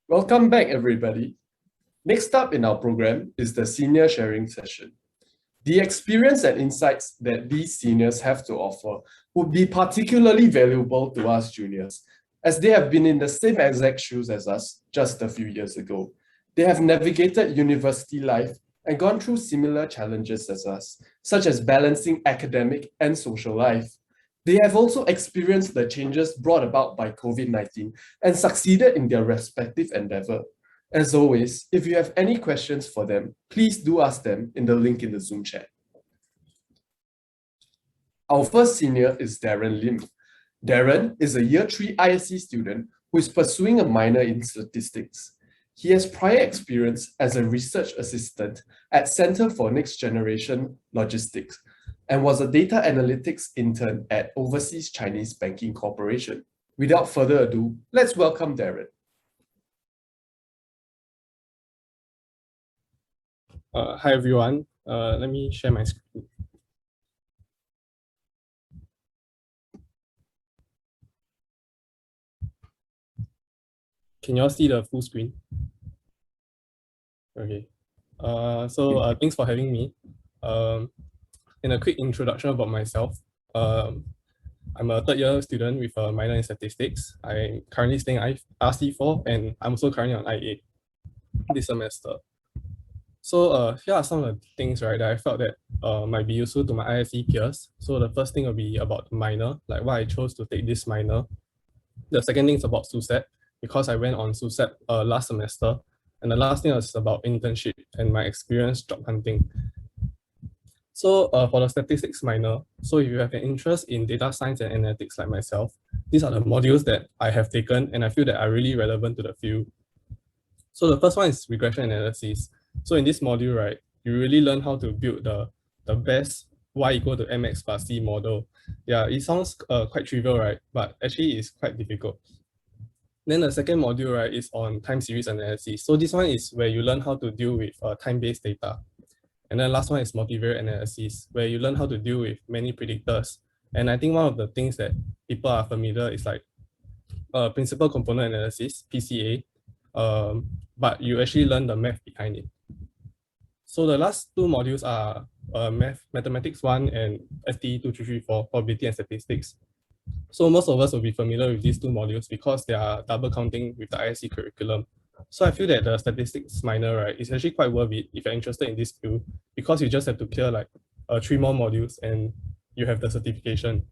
Welcome back, everybody. Next up in our program is the senior sharing session. The experience and insights that these seniors have to offer would be particularly valuable to us juniors, as they have been in the same exact shoes as us just a few years ago. They have navigated university life and gone through similar challenges as us, such as balancing academic and social life. They have also experienced the changes brought about by COVID-19 and succeeded in their respective endeavor. As always, if you have any questions for them, please do ask them in the link in the Zoom chat. Our first senior is Darren Lim. Darren is a Year 3 ISE student who is pursuing a minor in statistics. He has prior experience as a research assistant at Center for Next Generation Logistics and was a data analytics intern at Overseas Chinese Banking Corporation. Without further ado, let's welcome Darren. Hi everyone, let me share my screen. Can you all see the full screen? Okay, thanks for having me. In a quick introduction about myself, I'm a third year student with a minor in statistics. I'm currently staying RC4 and I'm also currently on I8 this semester. So here are some of the things, right, that I felt that might be useful to my ISE peers. So the first thing will be about minor, like why I chose to take this minor. The second thing is about SUSEP, because I went on SUSEP last semester. And the last thing is about internship and my experience job hunting. So for the statistics minor, so if you have an interest in data science and analytics like myself, these are the modules that I have taken and I feel that are really relevant to the field. So the first one is regression analysis. So in this module, right, you really learn how to build the best y equal to mx plus c model. Yeah, it sounds quite trivial, right? But actually it's quite difficult. Then the second module, right, is on time series analysis. So this one is where you learn how to deal with time-based data. And then last one is multivariate analysis, where you learn how to deal with many predictors. And I think one of the things that people are familiar is like principal component analysis, PCA, but you actually learn the math behind it. So the last two modules are Mathematics 1 and STE 2334, Probability and Statistics. So most of us will be familiar with these two modules because they are double counting with the ISE curriculum. So I feel that the statistics minor, right, is actually quite worth it if you're interested in this field, because you just have to clear like 3 more modules and you have the certification.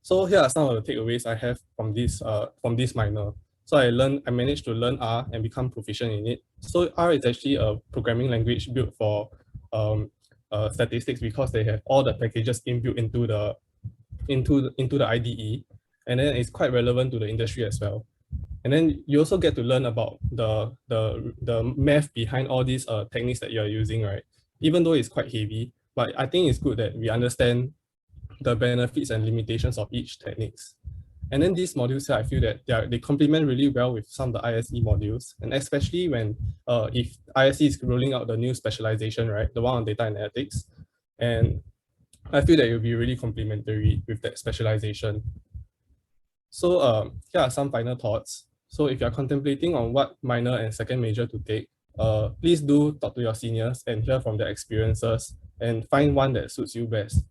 So here are some of the takeaways I have from this minor. So I managed to learn R and become proficient in it. So R is actually a programming language built for statistics because they have all the packages inbuilt into the IDE, and then it's quite relevant to the industry as well. And then you also get to learn about the math behind all these techniques that you're using, right? Even though it's quite heavy, but I think it's good that we understand the benefits and limitations of each techniques. And then these modules here, I feel that they complement really well with some of the ISE modules, and especially when if ISE is rolling out the new specialization, right, the one on data analytics, and I feel that it will be really complementary with that specialization. So here are some final thoughts. So if you're contemplating on what minor and second major to take, please do talk to your seniors and hear from their experiences and find one that suits you best.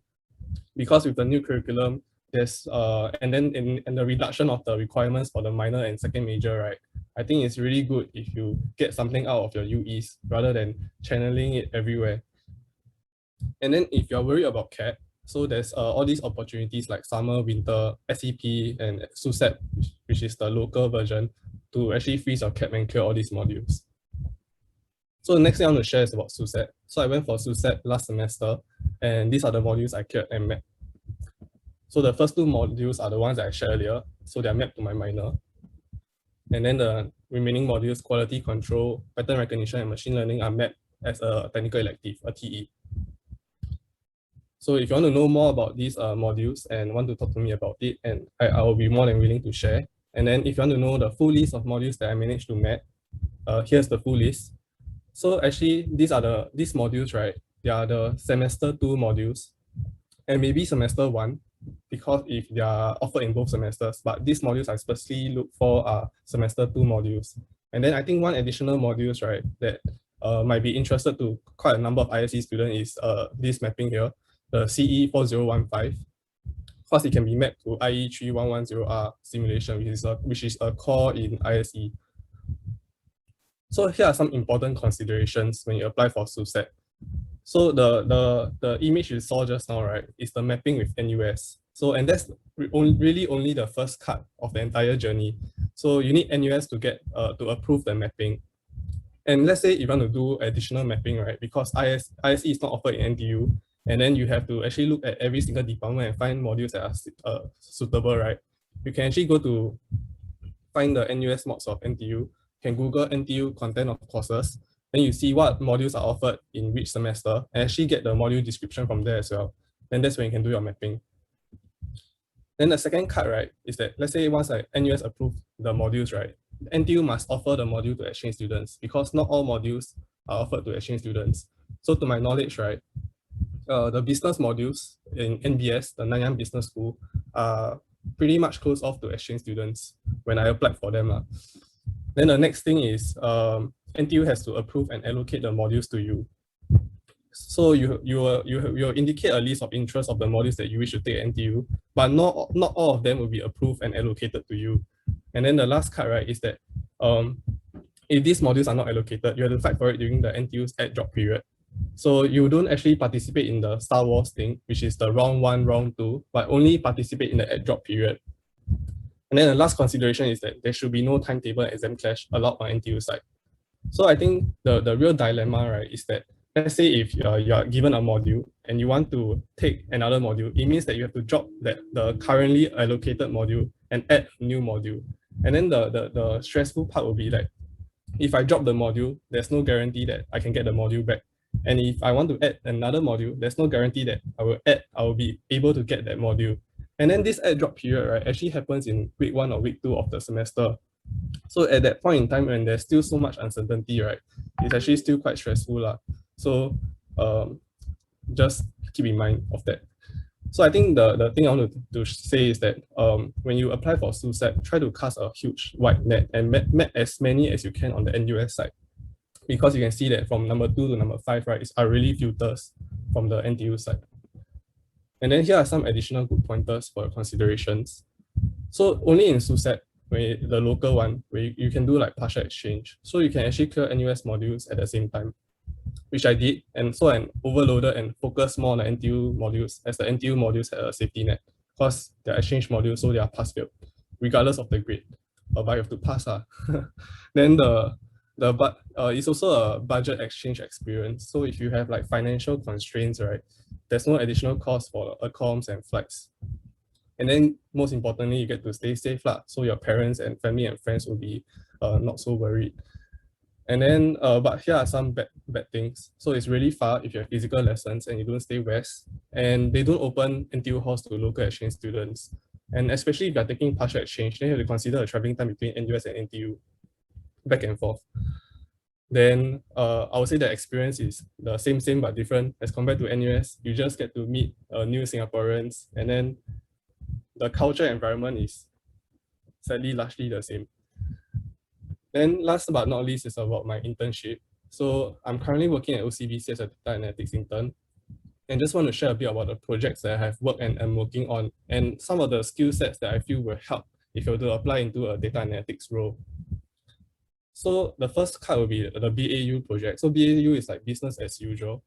Because with the new curriculum, there's and then in the reduction of the requirements for the minor and second major, right, I think it's really good if you get something out of your UEs rather than channeling it everywhere. And then if you're worried about CAP, so there's all these opportunities like summer, winter, SEP, and SUSEP, which is the local version, to actually freeze your CAP and clear all these modules. So the next thing I want to share is about SUSEP. So I went for SUSEP last semester, and these are the modules I cleared and mapped. So the first two modules are the ones that I shared earlier, so they're mapped to my minor. And then the remaining modules, quality control, pattern recognition, and machine learning, are mapped as a technical elective, a TE. So if you want to know more about these modules and want to talk to me about it, and I will be more than willing to share. And then if you want to know the full list of modules that I managed to map, here's the full list. So actually, these modules, right, they are the semester 2 modules and maybe semester 1, because if they are offered in both semesters, but these modules I specifically look for are semester 2 modules. And then I think one additional modules, right, that might be interested to quite a number of ISE students is this mapping here, the CE 4015. Plus, it can be mapped to IE 3110R simulation, which is a core in ISE. So here are some important considerations when you apply for SUSET. So the image you saw just now, right, is the mapping with NUS. So, and that's really only the first cut of the entire journey. So you need NUS to get to approve the mapping. And let's say if you want to do additional mapping, right, because ISE is not offered in NTU, and then you have to actually look at every single department and find modules that are suitable, right? You can actually go to find the NUS mods of NTU, can Google NTU content of courses, then you see what modules are offered in which semester, and actually get the module description from there as well. Then that's when you can do your mapping. Then the second cut, right, is that let's say once like NUS approve the modules, right, NTU must offer the module to exchange students because not all modules are offered to exchange students. So to my knowledge, right, the business modules in NBS, the Nanyang Business School, are pretty much closed off to exchange students when I applied for them. Then the next thing is NTU has to approve and allocate the modules to you. So you will indicate a list of interest of the modules that you wish to take at NTU, but not all of them will be approved and allocated to you. And then the last cut, right, is that if these modules are not allocated, you have to fight for it during the NTU's add drop period. So you don't actually participate in the Star Wars thing, which is the round 1, round 2, but only participate in the add drop period. And then the last consideration is that there should be no timetable exam clash allowed on NTU side. So I think the real dilemma, right, is that let's say if you are given a module and you want to take another module, it means that you have to drop the currently allocated module and add a new module. And then the stressful part will be like, if I drop the module, there's no guarantee that I can get the module back. And if I want to add another module, there's no guarantee that I will be able to get that module. And then this add drop period, right, actually happens in week 1 or week 2 of the semester. So at that point in time, when there's still so much uncertainty, right, it's actually still quite stressful. So just keep in mind of that. So I think the thing I want to say is that when you apply for SUSET, try to cast a huge wide net and map as many as you can on the NUS side. Because you can see that from number 2 to number 5, right, are really filters from the NTU side. And then here are some additional good pointers for considerations. So only in SUSET, the local one, where you can do like partial exchange. So you can actually clear NUS modules at the same time, which I did. And so I'm overloaded and focused more on the NTU modules, as the NTU modules had a safety net. Because they're exchange modules, so they are pass-failed, regardless of the grade. But you have to pass. Then it's also a budget exchange experience. So if you have like financial constraints, right, there's no additional cost for accoms and flights. And then most importantly, you get to stay safe, so your parents and family and friends will be not so worried. And then, but here are some bad things. So it's really far if you have physical lessons and you don't stay west, and they don't open NTU halls to local exchange students. And especially if you're taking partial exchange, then you have to consider the traveling time between NUS and NTU, back and forth. Then I would say the experience is the same but different as compared to NUS. You just get to meet new Singaporeans, and then the culture environment is sadly largely the same. Then last but not least is about my internship. So I'm currently working at OCBC as a data analytics intern, and just want to share a bit about the projects that I have worked and am working on, and some of the skill sets that I feel will help if you were to apply into a data analytics role. So the first cut will be the BAU project. So BAU is like business as usual.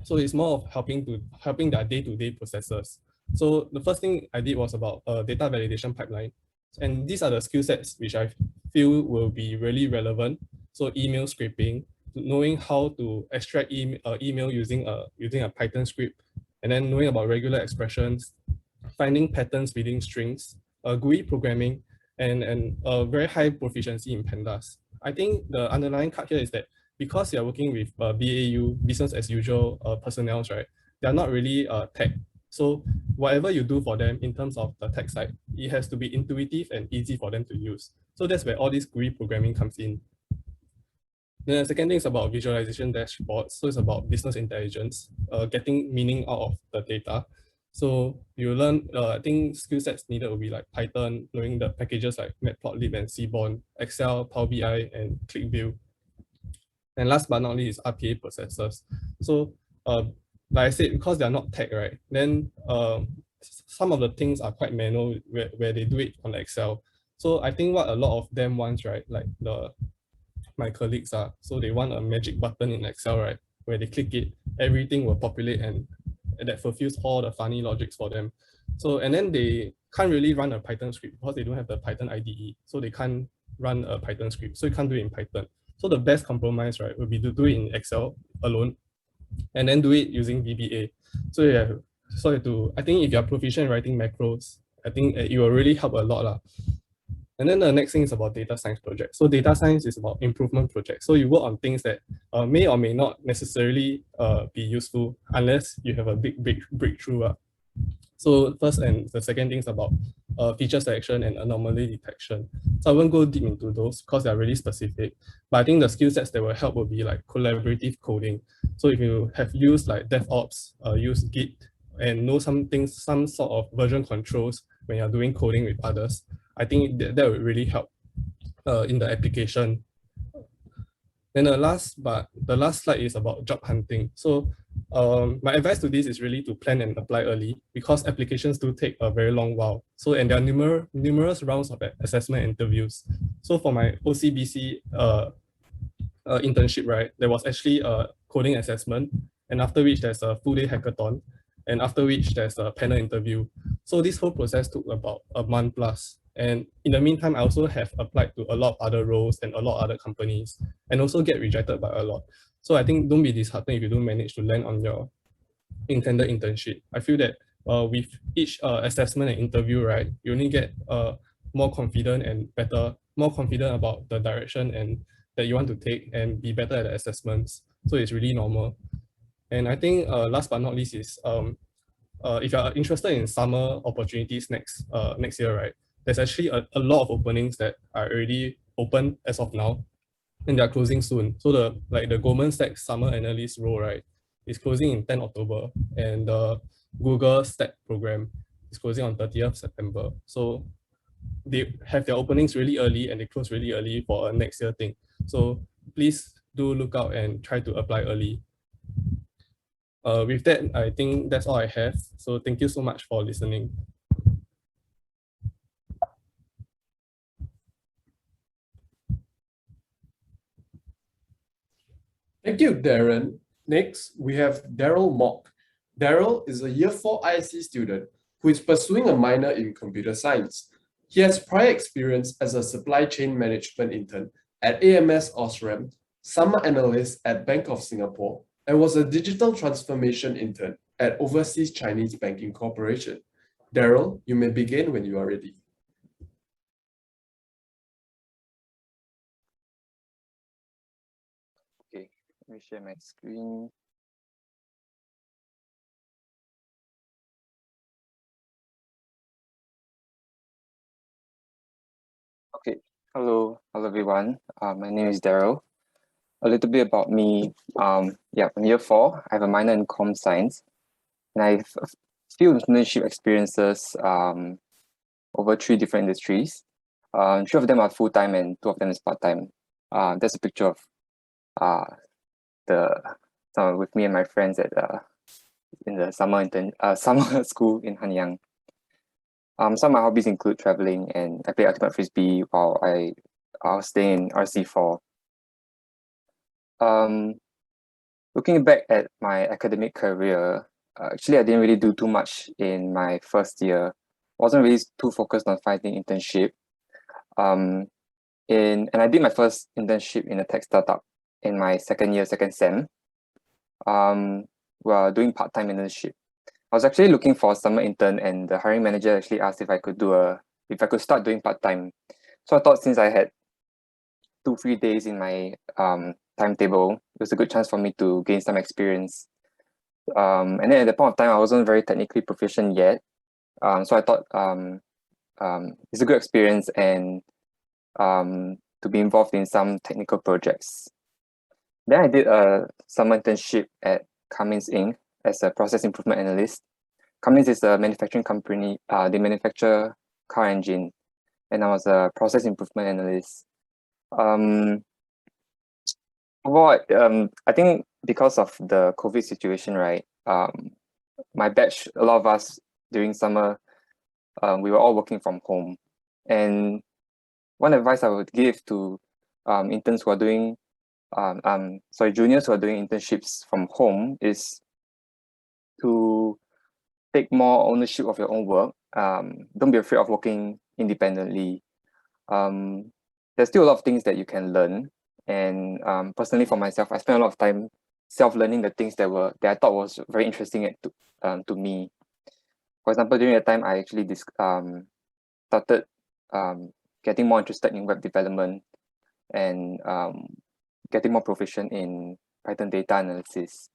So it's more of helping their day-to-day processes. So the first thing I did was about a data validation pipeline. And these are the skill sets which I feel will be really relevant. So email scraping, knowing how to extract email using a Python script, and then knowing about regular expressions, finding patterns within strings, GUI programming, and a very high proficiency in pandas. I think the underlying cut here is that because you're working with BAU, business as usual personnel, right, they're not really tech. So whatever you do for them in terms of the tech side, it has to be intuitive and easy for them to use. So that's where all this GUI programming comes in. Then the second thing is about visualization dashboards. So it's about business intelligence, getting meaning out of the data. So you learn, I think skill sets needed will be like Python, knowing the packages like Matplotlib and Seaborn, Excel, Power BI, and ClickView. And last but not least is RPA processes. So like I said, because they're not tech, right? Then some of the things are quite manual where they do it on Excel. So I think what a lot of them wants, right? Like my colleagues are, so they want a magic button in Excel, right? Where they click it, everything will populate and that fulfills all the funny logics for them. So, and then they can't really run a Python script because they don't have the Python IDE. So they can't run a Python script. So you can't do it in Python. So the best compromise, right, would be to do it in Excel alone and then do it using VBA. So yeah, I think if you're proficient in writing macros, I think it will really help a lot lah. And then the next thing is about data science projects. So data science is about improvement projects. So you work on things that may or may not necessarily be useful unless you have a big breakthrough. So first and the second thing is about feature selection and anomaly detection. So I won't go deep into those because they're really specific. But I think the skill sets that will help will be like collaborative coding. So if you have used like DevOps, use Git, and know some sort of version controls when you're doing coding with others, I think that would really help in the application. Then the last slide is about job hunting. So my advice to this is really to plan and apply early because applications do take a very long while. So and there are numerous rounds of assessment interviews. So for my OCBC internship, right, there was actually a coding assessment, and after which there's a full day hackathon, and after which there's a panel interview. So this whole process took about a month plus. And in the meantime, I also have applied to a lot of other roles and a lot of other companies and also get rejected by a lot. So I think don't be disheartened if you don't manage to land on your intended internship. I feel that with each assessment and interview, right, you only get more confident about the direction and that you want to take and be better at the assessments. So it's really normal. And I think last but not least is if you're interested in summer opportunities next year, right, there's actually a lot of openings that are already open as of now, and they're closing soon. So the Goldman Sachs summer analyst role, right, is closing in 10 October, and the Google Stack program is closing on 30th September. So they have their openings really early and they close really early for a next year thing. So please do look out and try to apply early. With that, I think that's all I have. So thank you so much for listening. Thank you, Darren. Next, we have Daryl Mock. Daryl is a year 4 ISE student who is pursuing a minor in computer science. He has prior experience as a supply chain management intern at AMS Osram, summer analyst at Bank of Singapore, and was a digital transformation intern at Overseas Chinese Banking Corporation. Daryl, you may begin when you are ready. Okay, let me share my screen. Okay, hello everyone. My name is Daryl. A little bit about me. I'm year 4. I have a minor in comm science, and I have a few internship experiences over 3 different industries. 3 of them are full time and 2 of them is part time. That's a picture of with me and my friends at in the summer school in Hanyang. Some of my hobbies include traveling, and I play ultimate frisbee while I was staying in RC4. Looking back at my academic career, actually I didn't really do too much in my first year. Wasn't really too focused on finding internship. And I did my first internship in a tech startup in my second sem. While doing part-time internship. I was actually looking for a summer intern, and the hiring manager actually asked if I could start doing part-time. So I thought since I had 2 free days in my timetable, it was a good chance for me to gain some experience. And then at that point of time, I wasn't very technically proficient yet. So I thought it's a good experience and to be involved in some technical projects. Then I did a summer internship at Cummins Inc. as a process improvement analyst. Cummins is a manufacturing company. They manufacture car engine, and I was a process improvement analyst. I think because of the COVID situation, right? My batch, a lot of us during summer, we were all working from home, and one advice I would give to interns who are doing, juniors who are doing internships from home is to take more ownership of your own work. Don't be afraid of working independently. There's still a lot of things that you can learn, and personally for myself, I spent a lot of time self-learning the things that I thought was very interesting to me. For example, during that time, I actually started getting more interested in web development and getting more proficient in Python data analysis.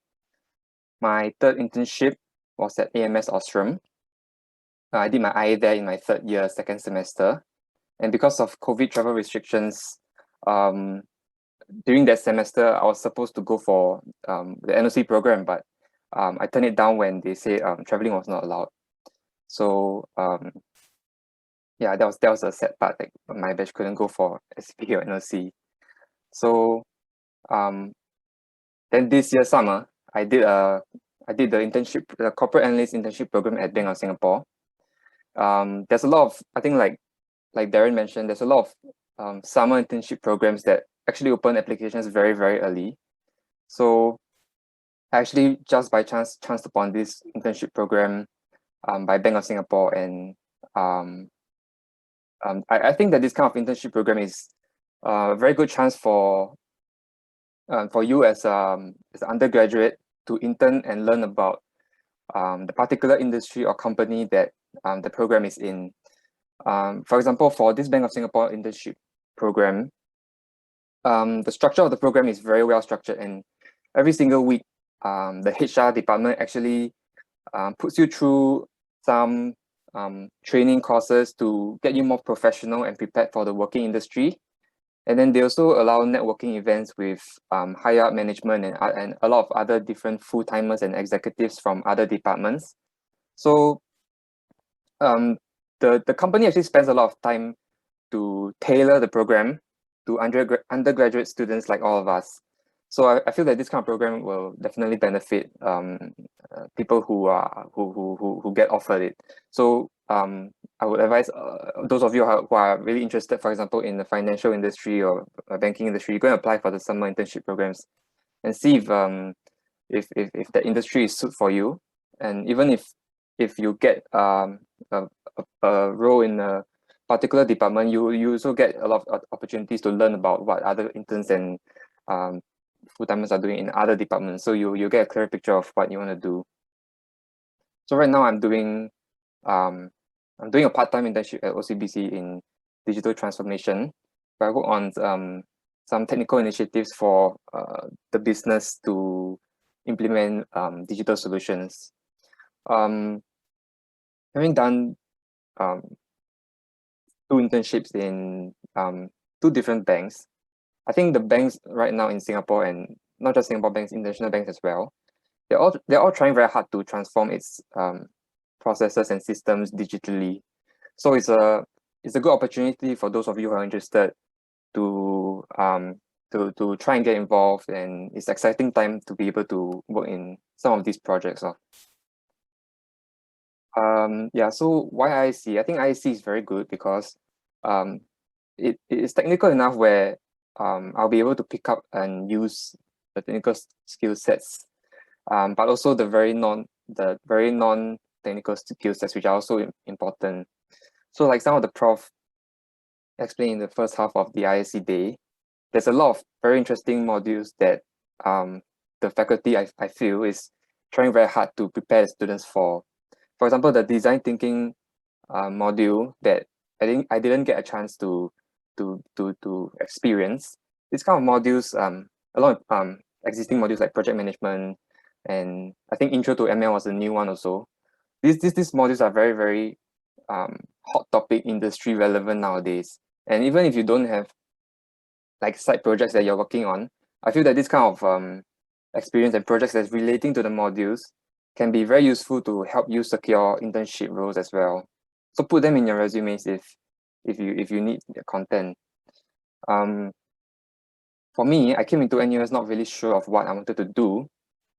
My third internship was at AMS Ostrom. I did my IE there in my third year, second semester. And because of COVID travel restrictions, during that semester, I was supposed to go for the NOC program, but I turned it down when they say traveling was not allowed. So yeah, that was a sad part. Like my batch couldn't go for SP or NOC. So then this year summer, I did the internship, the corporate analyst internship program at Bank of Singapore. There's a lot of, I think like Darren mentioned, there's a lot of summer internship programs that actually open applications very, very early. So I actually just by chance chanced upon this internship program by Bank of Singapore, and I think that this kind of internship program is a very good chance for you as an undergraduate to intern and learn about the particular industry or company that the program is in. For example, for this Bank of Singapore internship program, the structure of the program is very well structured, and every single week, the HR department actually puts you through some training courses to get you more professional and prepared for the working industry. And then they also allow networking events with higher up management and a lot of other different full-timers and executives from other departments. So the company actually spends a lot of time to tailor the program to undergraduate students like all of us. So I feel that this kind of program will definitely benefit people who get offered it. So I would advise those of you who are really interested, for example, in the financial industry or banking industry, go and apply for the summer internship programs and see if the industry is suit for you. And even if you get a role in a particular department, you also get a lot of opportunities to learn about what other interns and full-timers are doing in other departments. So you get a clear picture of what you want to do. So right now I'm doing a part-time internship at OCBC in digital transformation. I work on some technical initiatives for the business to implement digital solutions. Having done 2 internships in 2 different banks, I think the banks right now in Singapore, and not just Singapore banks, international banks as well, they're all trying very hard to transform its processes and systems digitally. So it's a good opportunity for those of you who are interested to try and get involved, and it's exciting time to be able to work in some of these projects. Yeah, so why ISE? I think ISE is very good because it is technical enough where I'll be able to pick up and use the technical skill sets, but also the very non-technical skill sets, which are also important. So like some of the prof explained in the first half of the ISE day, there's a lot of very interesting modules that the faculty I feel is trying very hard to prepare students for. For example, the design thinking module that I didn't get a chance to experience. These kind of modules, a lot of existing modules like project management, and I think intro to ML was a new one also. These modules are very, very hot topic, industry relevant nowadays. And even if you don't have like side projects that you're working on, I feel that this kind of experience and projects that's relating to the modules can be very useful to help you secure internship roles as well. So put them in your resumes if you need the content. For me, I came into NUS not really sure of what I wanted to do,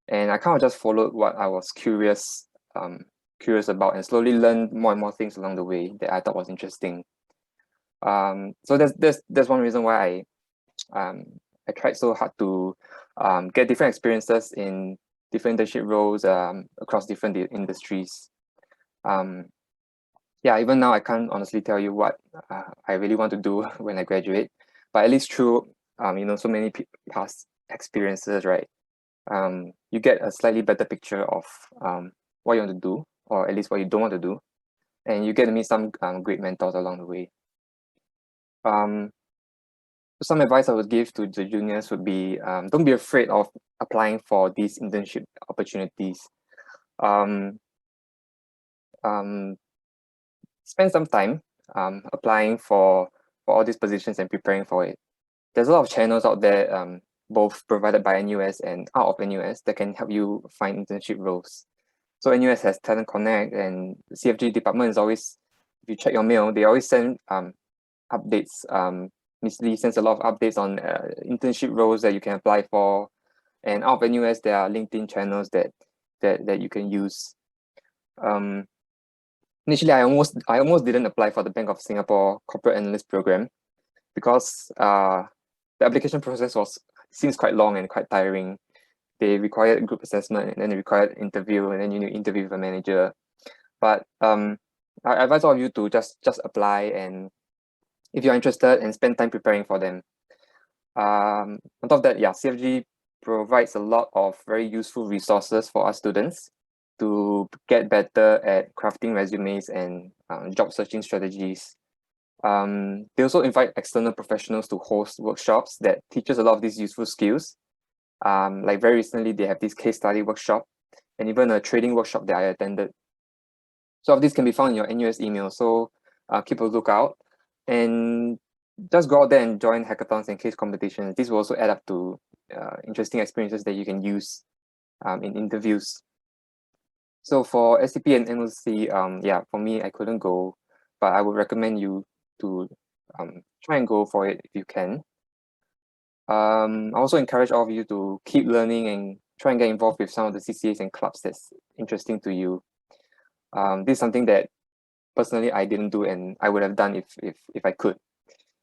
and I kind of just followed what I was curious about, and slowly learned more and more things along the way that I thought was interesting. So that's one reason why I tried so hard to get different experiences in different internship roles across different industries. Yeah, even now I can't honestly tell you what I really want to do when I graduate, but at least through so many past experiences, right? You get a slightly better picture of what you want to do, or at least what you don't want to do, and you get to meet some great mentors along the way. Some advice I would give to the juniors would be, don't be afraid of applying for these internship opportunities. Spend some time applying for all these positions and preparing for it. There's a lot of channels out there, both provided by NUS and out of NUS, that can help you find internship roles. So NUS has Talent Connect, and the CFG department is always, if you check your mail, they always send updates. Ms. Lee sends a lot of updates on internship roles that you can apply for. And out of NUS, there are LinkedIn channels that you can use. Initially, I almost didn't apply for the Bank of Singapore Corporate Analyst Program because the application process seems quite long and quite tiring. They required group assessment, and then they required interview, and then you need to interview with a manager. But I advise all of you to just apply, and if you're interested, and spend time preparing for them. On top of that, yeah, CFG provides a lot of very useful resources for our students to get better at crafting resumes and job searching strategies. They also invite external professionals to host workshops that teaches a lot of these useful skills. Like very recently, they have this case study workshop and even a trading workshop that I attended. So all of this can be found in your NUS email. So keep a lookout and just go out there and join hackathons and case competitions. This will also add up to interesting experiences that you can use in interviews. So for SCP and NOC, yeah, for me, I couldn't go, but I would recommend you to try and go for it if you can. I also encourage all of you to keep learning and try and get involved with some of the CCAs and clubs that's interesting to you. This is something that personally I didn't do, and I would have done if I could.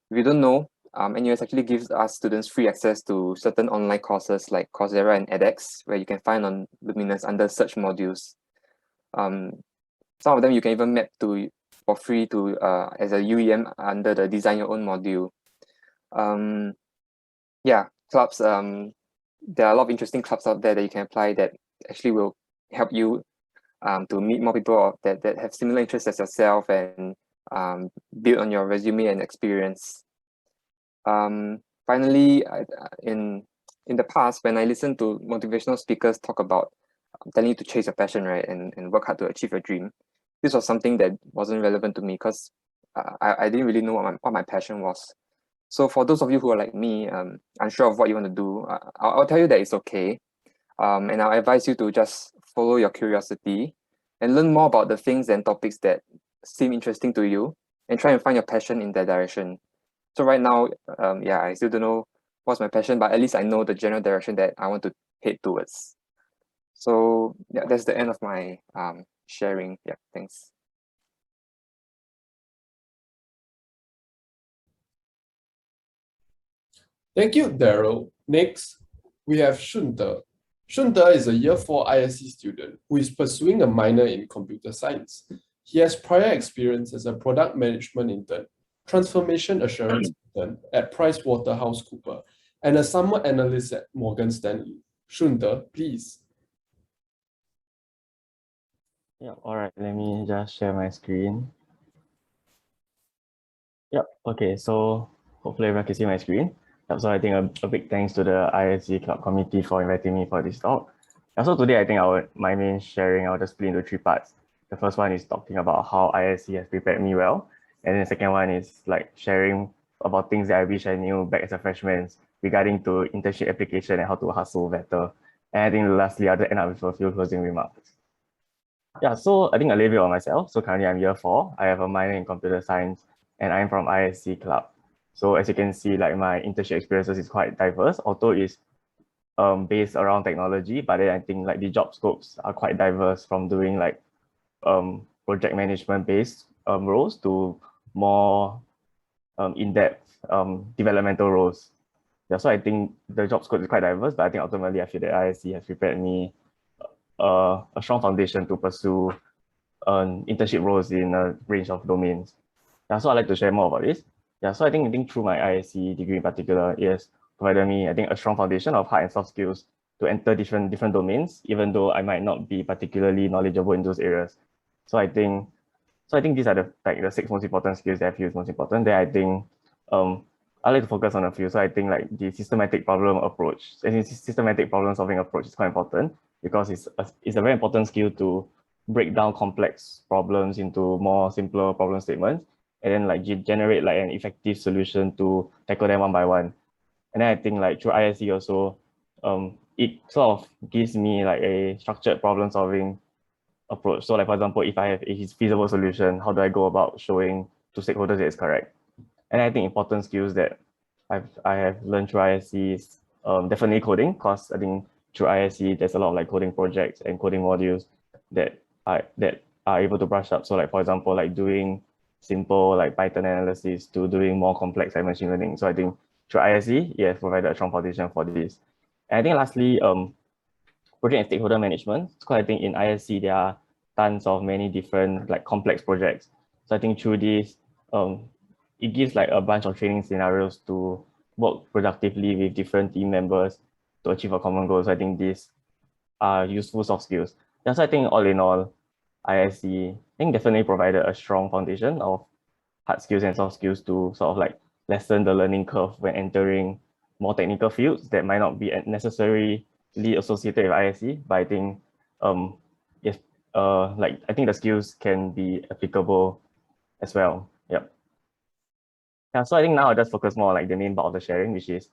If you don't know, NUS actually gives us students free access to certain online courses like Coursera and edX, where you can find on Luminous under search modules. Some of them you can even map to for free to as a UEM under the Design Your Own module. Yeah, clubs. There are a lot of interesting clubs out there that you can apply that actually will help you to meet more people that have similar interests as yourself and build on your resume and experience. Finally, in the past, when I listened to motivational speakers talk about telling you to chase your passion, right, and work hard to achieve your dream, this was something that wasn't relevant to me because I didn't really know what my passion was. So for those of you who are like me, unsure of what you want to do, I'll tell you that it's okay. And I'll advise you to just follow your curiosity and learn more about the things and topics that seem interesting to you and try and find your passion in that direction. So right now, yeah, I still don't know what's my passion, but at least I know the general direction that I want to head towards. So yeah, that's the end of my sharing. Yeah, thanks. Thank you, Daryl. Next, we have Shunde. Shunde is a year 4 ISE student who is pursuing a minor in computer science. He has prior experience as a product management intern, transformation assurance intern at PricewaterhouseCoopers, and a summer analyst at Morgan Stanley. Shunde, please. Yeah, all right, let me just share my screen. Yep, okay, so hopefully everyone can see my screen. Yep, so I think a big thanks to the ISE Club committee for inviting me for this talk. And so today I think my main sharing, I'll just split into 3 parts. The first one is talking about how ISE has prepared me well. And then the second one is like sharing about things that I wish I knew back as a freshman regarding to internship application and how to hustle better. And I think lastly, I'll end up with a few closing remarks. Yeah, so I think a little bit on myself. So currently I'm year 4. I have a minor in computer science and I'm from ISE club. So as you can see, like my internship experiences is quite diverse, although it's based around technology, but then I think like the job scopes are quite diverse from doing like project management based roles to more in-depth developmental roles. Yeah, so I think the job scope is quite diverse, but I think ultimately I feel that ISE has prepared me a strong foundation to pursue internship roles in a range of domains. Yeah, so I'd like to share more about this. Yeah, so I think through my ISE degree in particular, it has provided me, I think, a strong foundation of hard and soft skills to enter different domains, even though I might not be particularly knowledgeable in those areas. So I think these are the 6 most important skills that I feel is most important. Then I think I like to focus on a few. So I think like the systematic problem approach, and systematic problem solving approach is quite important because it's a very important skill to break down complex problems into more simpler problem statements and then like generate like an effective solution to tackle them one by one. And then I think like through ISE also, it sort of gives me like a structured problem solving approach. So like for example, if I have a feasible solution, how do I go about showing to stakeholders that it's correct? And I think important skills that I have learned through ISE is definitely coding, because I think through ISE there's a lot of like coding projects and coding modules that are able to brush up. So like for example, like doing simple like Python analysis to doing more complex like machine learning. So I think through ISE, it has provided a strong foundation for this. And I think lastly, project and stakeholder management. Because I think in ISE there are tons of many different like complex projects. So I think through this, it gives like a bunch of training scenarios to work productively with different team members to achieve a common goal. So I think these are useful soft skills. Yeah, so I think all in all, ISE, I think definitely provided a strong foundation of hard skills and soft skills to sort of like lessen the learning curve when entering more technical fields that might not be necessarily associated with ISE, but I think if like I think the skills can be applicable as well. Yep. Yeah, so I think now I'll just focus more on like the main part of the sharing, which is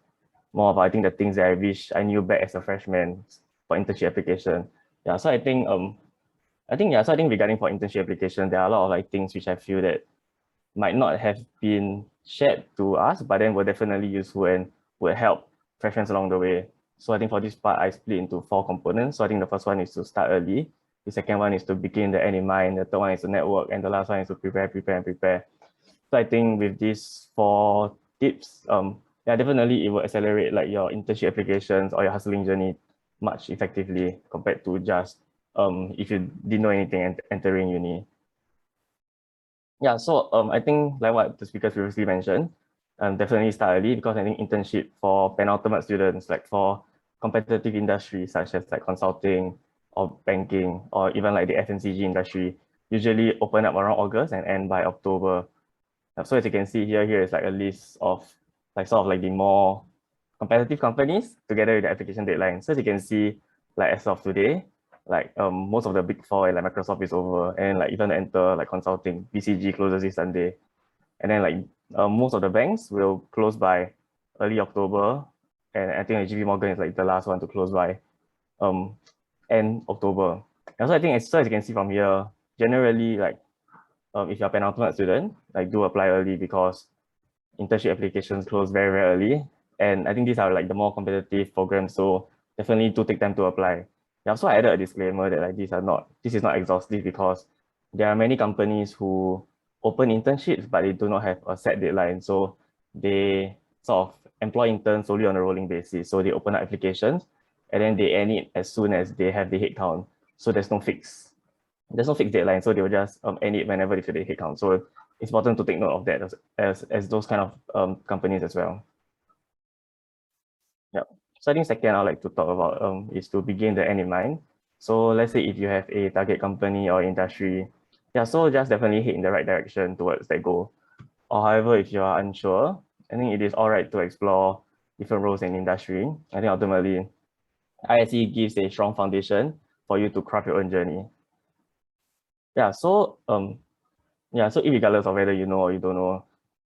more about I think the things that I wish I knew back as a freshman for internship application. Yeah, so I think so I think regarding for internship application, there are a lot of like things which I feel that might not have been shared to us, but then were definitely useful and would help freshmen along the way. So I think for this part, I split into 4 components. So I think the first one is to start early. The second one is to begin the end in mind. The third one is to network. And the last one is to prepare. So I think with these 4 tips, yeah, definitely it will accelerate like your internship applications or your hustling journey much effectively compared to just if you didn't know anything and entering uni. Yeah, so I think like what the speakers previously mentioned, definitely start early, because I think internship for penultimate students, like for competitive industries such as like consulting or banking or even like the FMCG industry, usually open up around August and end by October. So as you can see here is like a list of like sort of like the more competitive companies together with the application deadline. So as you can see, like as of today, like most of the big 4 like Microsoft is over, and like even enter like consulting, BCG closes this Sunday, and then like most of the banks will close by early October, and I think like JP Morgan is like the last one to close by end October. And so I think as you can see from here, generally like if you're a penultimate student, like do apply early, because internship applications close very early, and I think these are like the more competitive programs, so definitely do take time to apply. I also added a disclaimer that like this is not exhaustive, because there are many companies who open internships but they do not have a set deadline, so they sort of employ interns solely on a rolling basis. So they open up applications and then they end it as soon as they have the headcount. So there's no fixed deadline, so they will just end it whenever they feel the headcount. So it's important to take note of that as those kind of companies as well. Yeah. So I think second I'd like to talk about is to begin the end in mind. So let's say if you have a target company or industry, yeah, so just definitely head in the right direction towards that goal. Or however, if you are unsure, I think it is all right to explore different roles in industry. I think ultimately, ISE gives a strong foundation for you to craft your own journey. Yeah, so irregardless of whether you know or you don't know,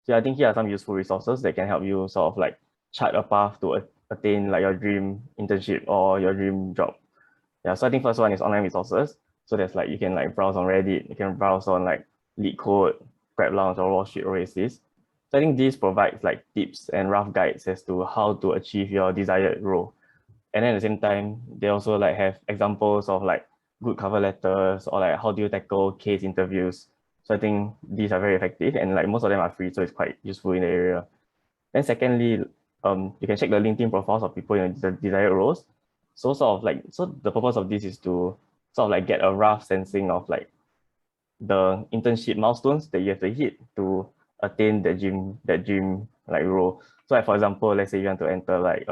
so I think here are some useful resources that can help you sort of like chart a path to attain like your dream internship or your dream job. Yeah, so I think first one is online resources. So there's like, you can like browse on Reddit, you can browse on like LeetCode, Prep Lounge, or Wall Street Oasis. So I think this provides like tips and rough guides as to how to achieve your desired role. And then at the same time, they also like have examples of like good cover letters or like how do you tackle case interviews. So I think these are very effective, and like most of them are free, so it's quite useful in the area. Then secondly, you can check the LinkedIn profiles of people in the desired roles. So so the purpose of this is to sort of like get a rough sensing of like the internship milestones that you have to hit to attain that dream like role. So like for example, let's say you want to enter like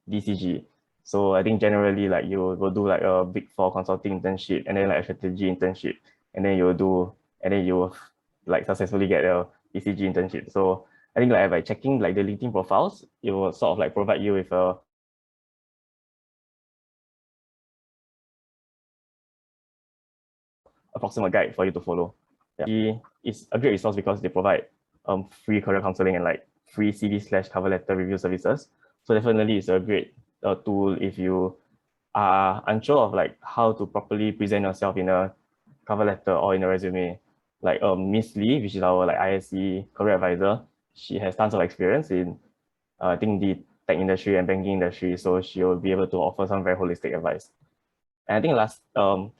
DCG. So I think generally like you will do like a Big Four consulting internship and then like a strategy internship, and then you will like successfully get a DCG internship. So I think like by checking like the LinkedIn profiles, it will sort of like provide you with a approximate guide for you to follow. Yeah. It's a great resource because they provide free career counseling and like free CV/cover letter review services. So definitely it's a great tool if you are unsure of like how to properly present yourself in a cover letter or in a resume. Like Miss Lee, which is our like ISE career advisor, she has tons of experience in I think the tech industry and banking industry, so she will be able to offer some very holistic advice. And I think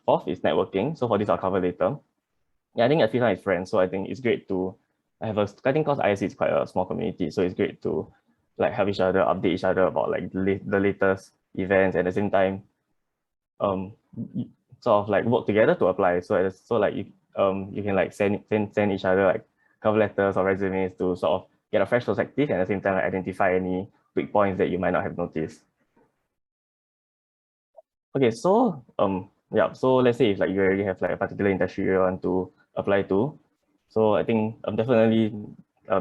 fourth is networking. So for this, I'll cover later. Yeah, I think everyone is friends, so I think it's great to have I think because ISE is quite a small community, so it's great to like have each other, update each other about like the latest events, and at the same time, sort of like work together to apply. So like you can like send each other like cover letters or resumes to sort of get a fresh perspective, and at the same time like, identify any weak points that you might not have noticed. Okay, so yeah, so let's say if like you already have like a particular industry you want to apply to, so I think definitely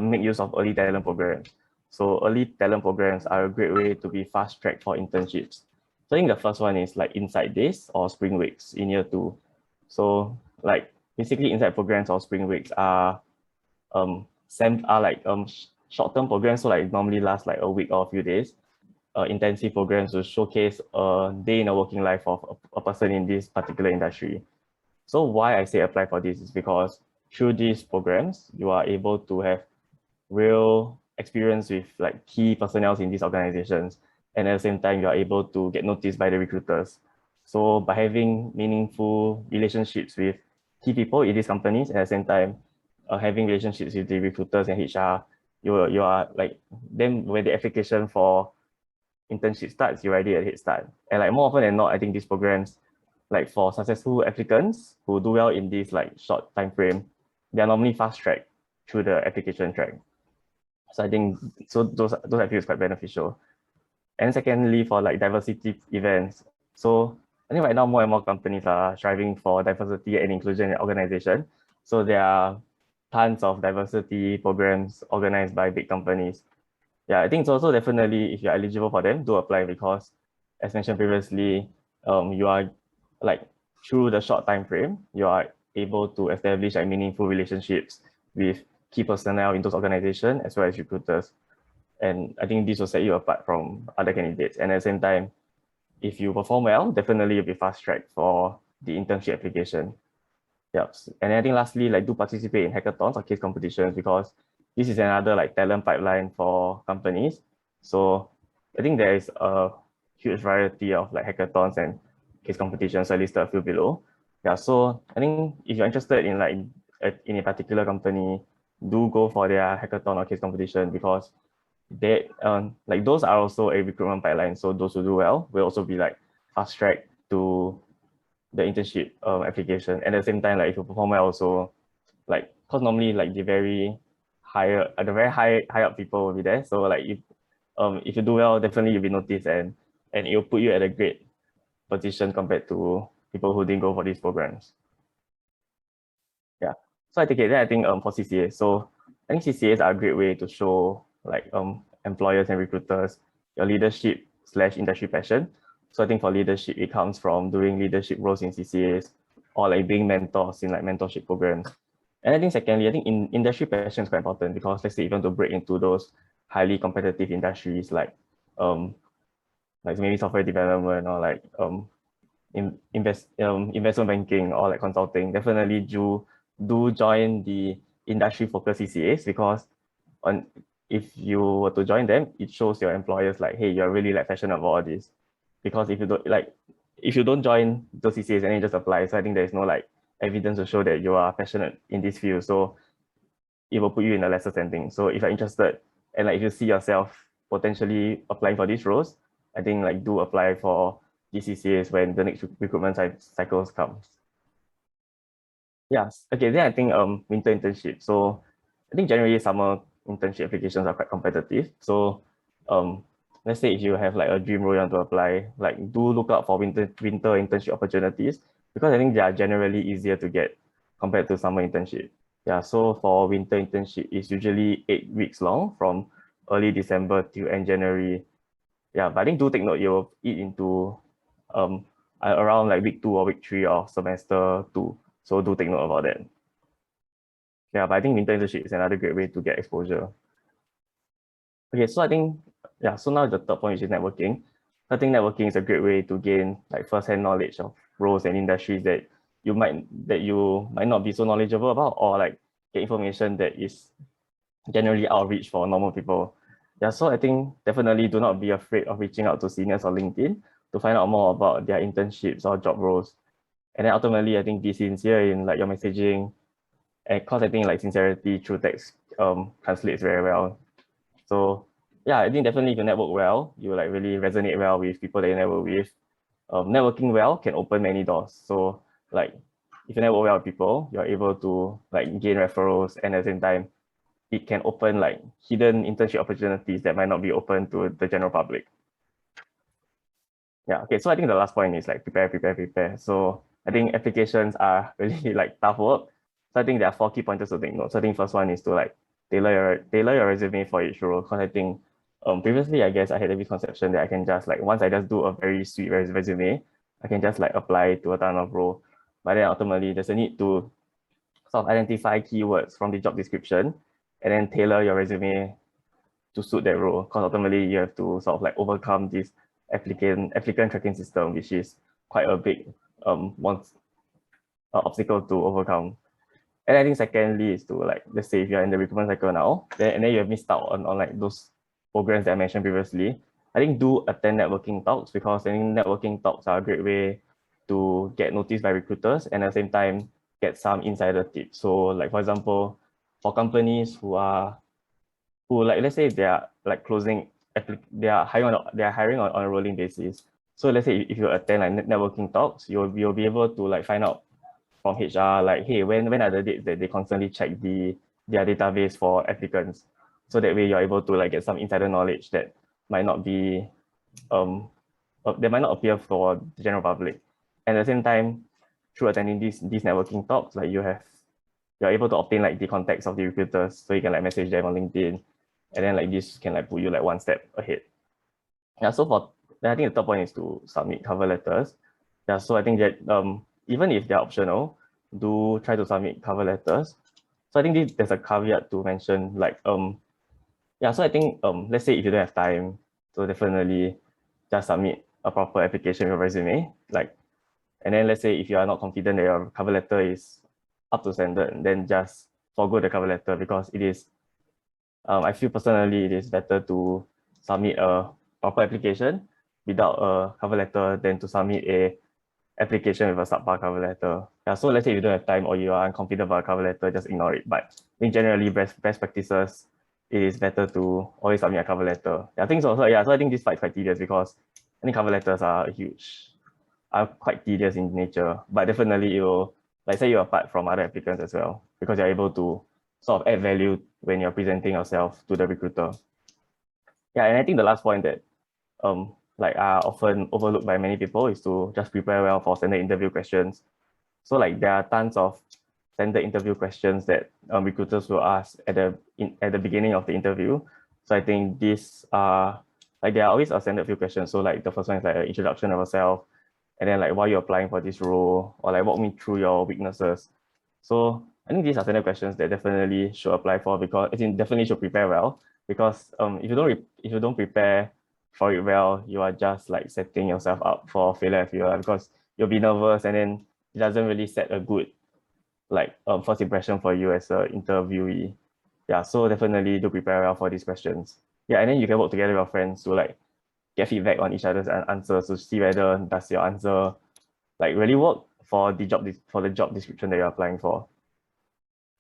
make use of early talent programs. So early talent programs are a great way to be fast tracked for internships. So I think the first one is like Insight Days or Spring Weeks in year 2. So like basically Insight programs or Spring Weeks are short-term programs, so like normally last like a week or a few days. Intensive programs to showcase a day in the working life of a person in this particular industry. So why I say apply for this is because through these programs, you are able to have real experience with like key personnel in these organizations. And at the same time, you are able to get noticed by the recruiters. So by having meaningful relationships with key people in these companies, and at the same time, having relationships with the recruiters and HR, you are like, then when the application for internship starts, you're already at a head start. And like more often than not, I think these programs, like for successful applicants who do well in this like short time frame, they are normally fast tracked through the application track. So I think those I feel is quite beneficial. And secondly, for like diversity events. So I think right now more and more companies are striving for diversity and inclusion in organization. So there are tons of diversity programs organized by big companies. Yeah, I think it's also definitely, if you're eligible for them, do apply because as mentioned previously, you are like through the short time frame, you are able to establish like meaningful relationships with key personnel in those organizations as well as recruiters. And I think this will set you apart from other candidates. And at the same time, if you perform well, definitely you'll be fast tracked for the internship application. Yep. And I think lastly, like do participate in hackathons or case competitions because this is another like talent pipeline for companies. So I think there is a huge variety of like hackathons and case competitions. I listed a few below. Yeah. So I think if you're interested in like in a particular company, do go for their hackathon or case competition because they like those are also a recruitment pipeline. So those who do well will also be like fast tracked to the internship application. And at the same time, like if you perform well also, like because normally like the very high up people will be there. So like if you do well, definitely you'll be noticed and it will put you at a great position compared to people who didn't go for these programs. Yeah. So I think for CCAs. So I think CCAs are a great way to show like employers and recruiters your leadership/industry passion. So I think for leadership, it comes from doing leadership roles in CCAs or like being mentors in like mentorship programs. And I think secondly, I think in industry passion is quite important because let's say even to break into those highly competitive industries like maybe software development or like investment banking or like consulting, definitely do join the industry focused CCAs, because if you were to join them, it shows your employers like, hey, you're really like passionate about all this. Because if you don't join those CCAs and you just apply, so I think there's no like evidence to show that you are passionate in this field. So it will put you in a lesser standing. So if you're interested and like if you see yourself potentially applying for these roles, I think like do apply for these CCAs when the next recruitment cycles comes. Yes. Okay, then I think winter internship. So I think generally summer internship applications are quite competitive. So let's say if you have like a dream role you want to apply, like do look out for winter internship opportunities, because I think they are generally easier to get compared to summer internship. Yeah, so for winter internship, it's usually 8 weeks long from early December to end January. Yeah, but I think do take note, you'll eat into around like week 2 or week 3 of semester 2. So do take note about that. Yeah, but I think winter internship is another great way to get exposure. Okay, so I think, yeah, so now the third point, which is networking. I think networking is a great way to gain like first-hand knowledge of roles and industries that you might not be so knowledgeable about, or like get information that is generally out of reach for normal people. Yeah, so I think definitely do not be afraid of reaching out to seniors or LinkedIn to find out more about their internships or job roles. And then ultimately, I think be sincere in like your messaging, and because I think like sincerity through text translates very well. So yeah, I think definitely if you network well, you like really resonate well with people that you network with. Networking well can open many doors. So like if you network well with people, you're able to like gain referrals, and at the same time, it can open like hidden internship opportunities that might not be open to the general public. Yeah, okay, so I think the last point is like prepare. So I think applications are really like tough work. So I think there are 4 key pointers to take note. So I think first one is to like tailor your resume for each role. Because I think previously, I guess I had a misconception that I can just like, once I just do a very sweet resume, I can just like apply to a ton of role. But then ultimately, there's a need to sort of identify keywords from the job description and then tailor your resume to suit that role. Because ultimately, you have to sort of like overcome this applicant tracking system, which is quite a big obstacle to overcome. And I think secondly is to like, let's say if you're in the recruitment cycle now, and then you have missed out on like those programs that I mentioned previously, I think do attend networking talks, because I think networking talks are a great way to get noticed by recruiters and at the same time get some insider tips. So like for example, for companies who like, let's say they are like they are hiring on a rolling basis. So let's say if you attend like networking talks, you'll be able to like find out from HR like, hey, when are the dates that they constantly check their database for applicants. So that way you're able to like get some insider knowledge that might not be they might not appear for the general public. And at the same time, through attending these networking talks, like you're able to obtain like the contacts of the recruiters, so you can like message them on LinkedIn, and then like this can like put you like one step ahead. Yeah, so I think the third point is to submit cover letters. Yeah, so I think that even if they're optional, do try to submit cover letters. So I think there's a caveat to mention, like yeah, so I think let's say if you don't have time, so definitely just submit a proper application with a resume, like, and then let's say if you are not confident that your cover letter is up to standard, then just forgo the cover letter, because it is I feel personally it is better to submit a proper application without a cover letter than to submit a application with a subpar cover letter. Yeah, so let's say you don't have time or you are unconfident about a cover letter, just ignore it. But I think generally best practices, it is better to always submit a cover letter. Yeah, I think so. Yeah, so I think this fight is quite tedious, because I think cover letters are quite tedious in nature, but definitely it will like set you apart from other applicants as well, because you're able to sort of add value when you're presenting yourself to the recruiter. Yeah, and I think the last point that like are often overlooked by many people is to just prepare well for standard interview questions. So like there are tons of standard interview questions that recruiters will ask at the beginning of the interview. So I think these are like, there are always a standard few questions. So like the first one is like an introduction of yourself, and then like why you're applying for this role, or like walk me through your weaknesses. So I think these are standard questions that definitely should apply for, because definitely should prepare well, because if you don't prepare for it well, you are just like setting yourself up for failure, because you'll be nervous, and then it doesn't really set a good like first impression for you as an interviewee. Yeah, so definitely do prepare well for these questions. Yeah, and then you can work together with your friends to like get feedback on each other's answers to see whether does your answer like really work for the job description that you're applying for.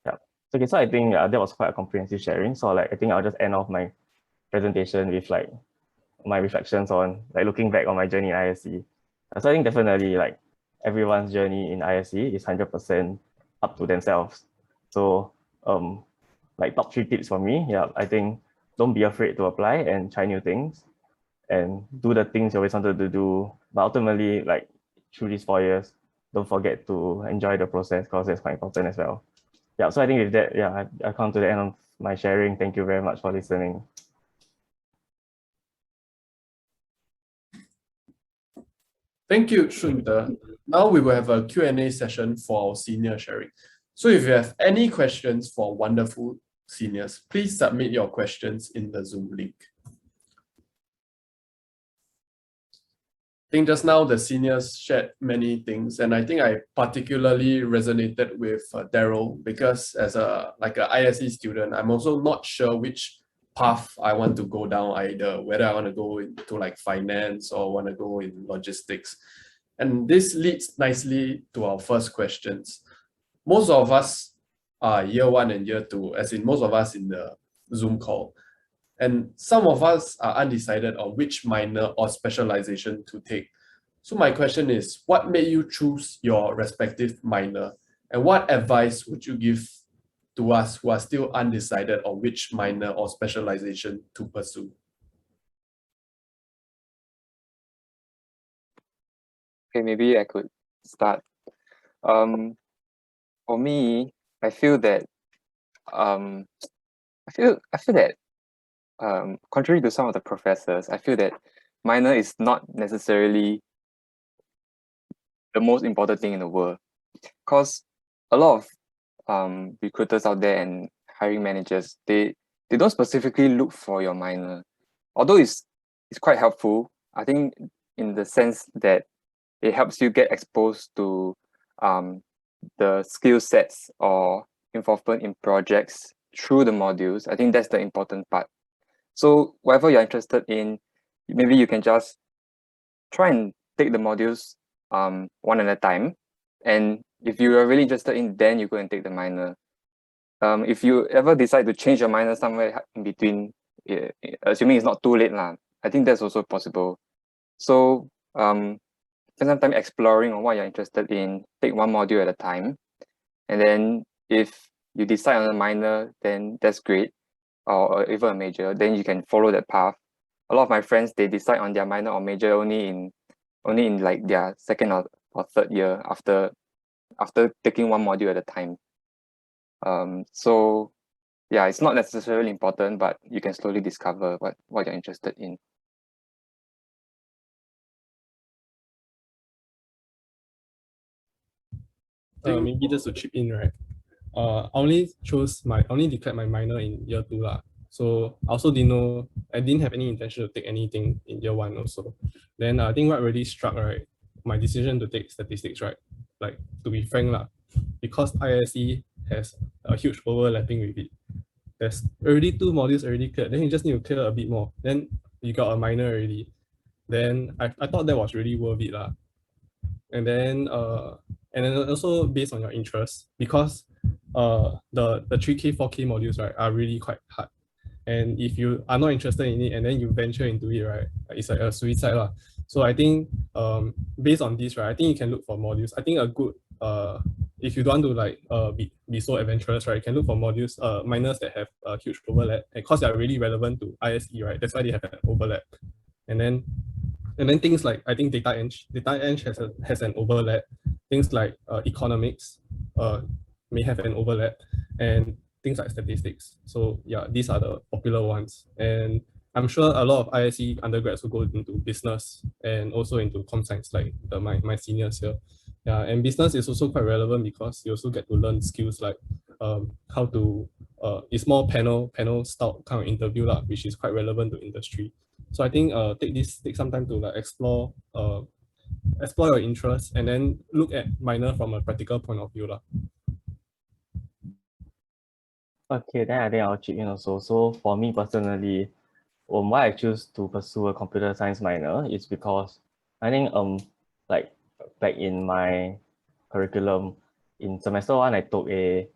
Yeah. Okay, so I think that was quite a comprehensive sharing. So like I think I'll just end off my presentation with like my reflections on like looking back on my journey in ISE. So I think definitely like everyone's journey in ISE is 100% up to themselves. So like top 3 tips for me, yeah, I think don't be afraid to apply and try new things and do the things you always wanted to do. But ultimately, like through these 4 years, don't forget to enjoy the process because that's quite important as well. Yeah, so I think with that, yeah, I come to the end of my sharing. Thank you very much for listening. Thank you, Shunde. Now we will have a Q&A session for our senior sharing. So if you have any questions for wonderful seniors, please submit your questions in the Zoom link. I think just now the seniors shared many things, and I think I particularly resonated with Daryl because as a ISE student, I'm also not sure which path I want to go down either, whether I want to go into like finance or want to go in logistics. And this leads nicely to our first questions. Most of us are year 1 and year 2, as in most of us in the Zoom call. And some of us are undecided on which minor or specialization to take. So my question is, what made you choose your respective minor? And what advice would you give to us who are still undecided on which minor or specialization to pursue? Okay, maybe I could start. For me, I feel that contrary to some of the professors, I feel that minor is not necessarily the most important thing in the world, because a lot of recruiters out there and hiring managers, they don't specifically look for your minor, although it's quite helpful. I think in the sense that it helps you get exposed to the skill sets or involvement in projects through the modules. I think that's the important part. So whatever you're interested in, maybe you can just try and take the modules one at a time. And if you are really interested in, then you go and take the minor. If you ever decide to change your minor somewhere in between, assuming it's not too late lah, I think that's also possible. So spend some time exploring on what you're interested in, take one module at a time. And then if you decide on a minor, then that's great, or even a major, then you can follow that path. A lot of my friends, they decide on their minor or major only in like their second or third year after taking one module at a time. So yeah, it's not necessarily important, but you can slowly discover what you're interested in. Maybe just to chip in, right? I only declared my minor in year 2 lah. So I also I didn't have any intention to take anything in year 1 also. Then I think what really struck, right, my decision to take statistics, right, like to be frank lah, because ISE has a huge overlapping with it. There's already 2 modules already cleared, then you just need to clear a bit more. Then you got a minor already. Then I thought that was really worth it lah. And then also based on your interest, because the 3K, 4K modules, right, are really quite hard. And if you are not interested in it and then you venture into it, right, it's like a suicide lah. So I think based on this, right, I think you can look for modules. I think a good if you don't want to like be so adventurous, right, you can look for modules, minors that have a huge overlap, and because they are really relevant to ISE, right, that's why they have an overlap. And then things like, I think data eng has an overlap. Things like economics may have an overlap, and things like statistics. So yeah, these are the popular ones. And I'm sure a lot of ISE undergrads will go into business and also into com science, like my seniors here. Yeah, and business is also quite relevant because you also get to learn skills like how to it's more panel style kind of interview lah, which is quite relevant to industry. So I think take some time to like explore explore your interests and then look at minor from a practical point of view lah. Okay, then I think I'll chip in also. So for me personally, why I choose to pursue a computer science minor is because I think like back in my curriculum in semester 1 I took the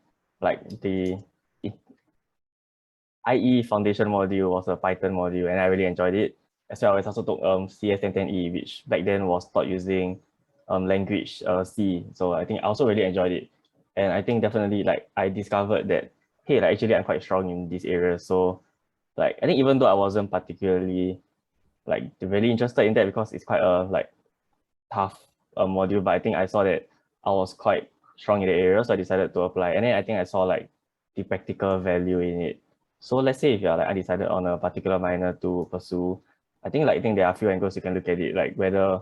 IE foundation module was a Python module and I really enjoyed it. As well as also took CS1010E, which back then was taught using language C. So I think I also really enjoyed it. And I think definitely like I discovered that, hey, like actually I'm quite strong in these areas. So like I think even though I wasn't particularly like really interested in that because it's quite a like tough module, but I think I saw that I was quite strong in the area, so I decided to apply. And then I think I saw like the practical value in it. So let's say if you're like undecided on a particular minor to pursue, I think there are a few angles you can look at it, like whether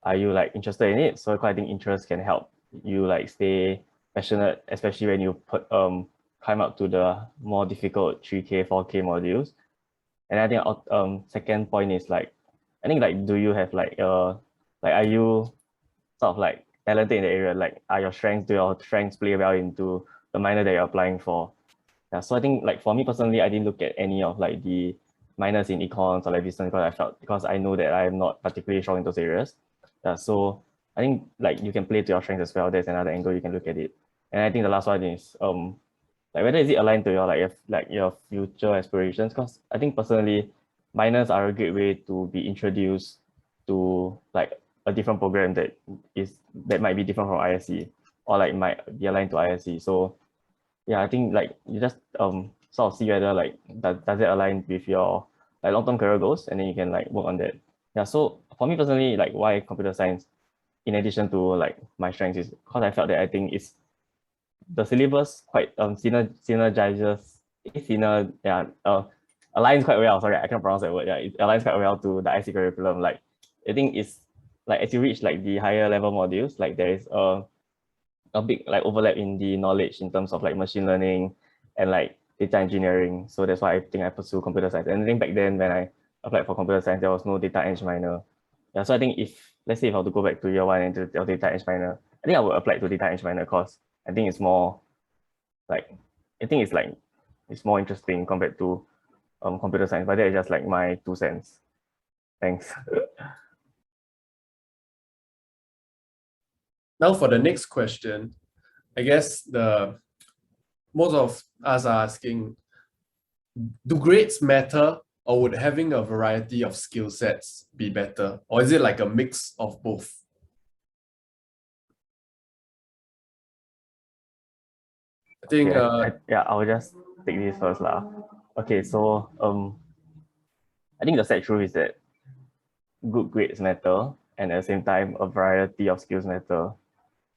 are you like interested in it. So I think interest can help you like stay passionate, especially when you climb up to the more difficult 3K, 4K modules. And I think second point is like, I think like do you have like are you sort of like talented in the area? Like do your strengths play well into the minor that you're applying for? Yeah, so I think like for me personally, I didn't look at any of like the minors in econs or like business because I know that I'm not particularly strong in those areas. Yeah, so I think like you can play to your strengths as well. There's another angle you can look at it. And I think the last one is like whether is it aligned to your your future aspirations? Because I think personally, minors are a great way to be introduced to like a different program that might be different from ISE or like might be aligned to ISE. So yeah, I think like you just sort of see whether like does it align with your like long-term career goals, and then you can like work on that. Yeah, so for me personally, like why computer science in addition to like my strengths is because I felt that I think it's the syllabus quite synergizes aligns quite well. Sorry, I can't pronounce that word. Yeah, it aligns quite well to the IC curriculum. Like I think it's like as you reach like the higher level modules, like there is a big like overlap in the knowledge in terms of like machine learning and like data engineering. So that's why I think I pursue computer science. And I think back then when I applied for computer science, there was no data eng minor. Yeah, so I think let's say if I were to go back to year 1 and to data eng minor, I think I would apply to data eng minor because I think it's more like it's more interesting compared to computer science. But that is just like my 2 cents. Thanks. Now for the next question, I guess most of us are asking, do grades matter, or would having a variety of skill sets be better? Or is it like a mix of both? I think I will just take this first lah. Okay, so I think the sad truth is that good grades matter, and at the same time a variety of skills matter.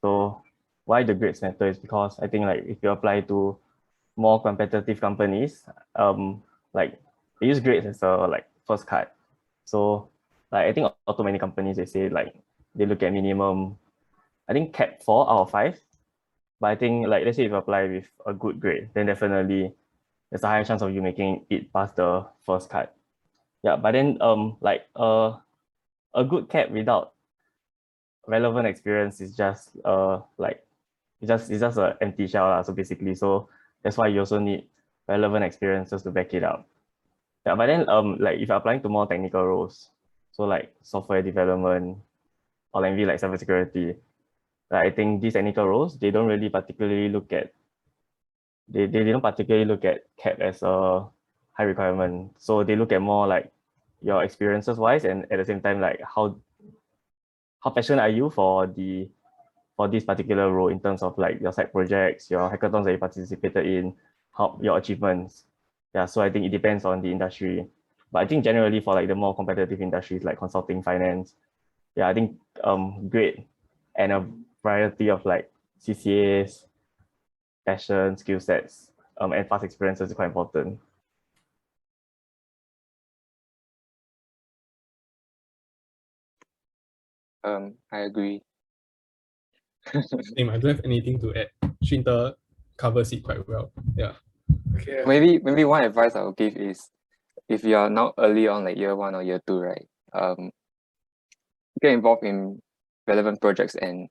So why the grades matter is because I think like if you apply to more competitive companies, like they use grades as a like first cut. So like I think not too many companies they say like they look at minimum, I think cap 4 out of 5. But I think like let's say if you apply with a good grade, then definitely there's a higher chance of you making it past the first cut. Yeah, but then like a good cap without relevant experience is just like it's just an empty shell. So basically, so that's why you also need relevant experiences to back it up. Yeah, but then like if you're applying to more technical roles, so like software development or like maybe like cybersecurity, like I think these technical roles, they don't particularly look at CAP as a high requirement. So they look at more like your experiences wise, and at the same time like how passionate are you for this particular role in terms of like your side projects, your hackathons that you participated in, how your achievements. Yeah, so I think it depends on the industry. But I think generally for like the more competitive industries like consulting, finance, yeah, I think grade and a variety of like CCAs, passion, skill sets, and past experiences is quite important. I agree. Same, I don't have anything to add. Shinta covers it quite well. Yeah. okay. Maybe one advice I would give is if you are now early on like year 1 or year 2, right? Get involved in relevant projects and